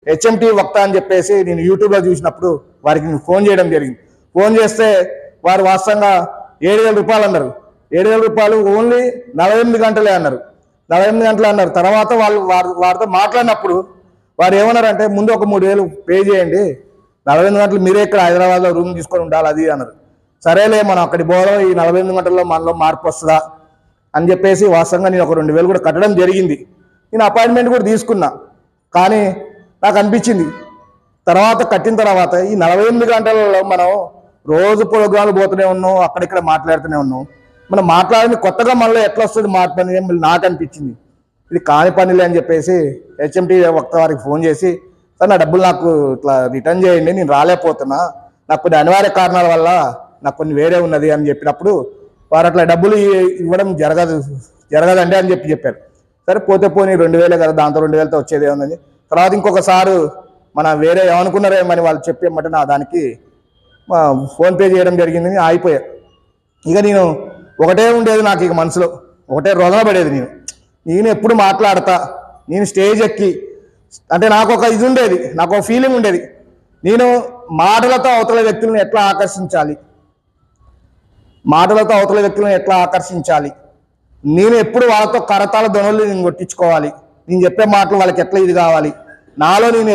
HMT వక్త అని చెప్పేసి నేను యూట్యూబ్లో చూసినప్పుడు వారికి నేను ఫోన్ చేయడం జరిగింది. ఫోన్ చేస్తే వారు వాస్తవంగా 7,000 రూపాయలు అన్నారు. 7,000 రూపాయలు ఓన్లీ 48 గంటలే అన్నారు. 48 గంటలు అన్నారు. తర్వాత వారితో మాట్లాడినప్పుడు వారు ఏమన్నారంటే ముందు ఒక 3,000 పే చేయండి, 48 గంటలు మీరే ఇక్కడ హైదరాబాద్లో రూమ్ తీసుకొని ఉండాలి అది అన్నారు. సరేలే మనం అక్కడికి పోవడం, ఈ 48 గంటల్లో మనలో మార్పు వస్తుందా అని చెప్పేసి వాస్తవంగా నేను ఒక 2,000 కూడా కట్టడం జరిగింది. నేను అపాయింట్మెంట్ కూడా తీసుకున్నా. కానీ నాకు అనిపించింది తర్వాత కట్టిన తర్వాత ఈ 48 గంటలలో మనం రోజు ప్రోగ్రాంలు పోతూనే ఉన్నాం, అక్కడిక్కడ మాట్లాడుతూనే ఉన్నాం. మనం మాట్లాడింది కొత్తగా మనలో ఎట్లా వస్తుంది మార్పు అనేది నాకు అనిపించింది. ఇది కాని పనిలే అని చెప్పేసి హెచ్ఎంటీ వక్త వారికి ఫోన్ చేసి, సార్ నా డబ్బులు నాకు ఇట్లా రిటర్న్ చేయండి, నేను రాలేకపోతున్నా, నాకు కొన్ని అనివార్య కారణాల వల్ల నాకు కొన్ని వేరే ఉన్నది అని చెప్పినప్పుడు వారు అట్లా డబ్బులు ఇవ్వడం జరగదండి అని చెప్పారు. సరే పోతే పోనీ 2,000 కదా, దాంతో 2,000తో వచ్చేది ఏముందని. తర్వాత ఇంకొకసారి మన వేరే ఏమనుకున్నారేమని వాళ్ళు చెప్పేమంటే నా దానికి ఫోన్పే చేయడం జరిగింది. ఆగిపోయా. ఇక నేను ఒకటే ఉండేది నాకు, ఇక మనసులో ఒకటే రోదన పడేది. నేను ఎప్పుడు మాట్లాడతా, నేను స్టేజ్ ఎక్కి అంటే నాకు ఒక ఇది ఉండేది, నాకు ఒక ఫీలింగ్ ఉండేది, నేను మాటలతో అవతల వ్యక్తులను ఎట్లా ఆకర్షించాలి, నేను ఎప్పుడు వాళ్ళతో కరతాల ధ్వనులు నేను కొట్టించుకోవాలి, నేను చెప్పే మాటలు వాళ్ళకి ఎట్లా ఇది కావాలి, నాలో నేను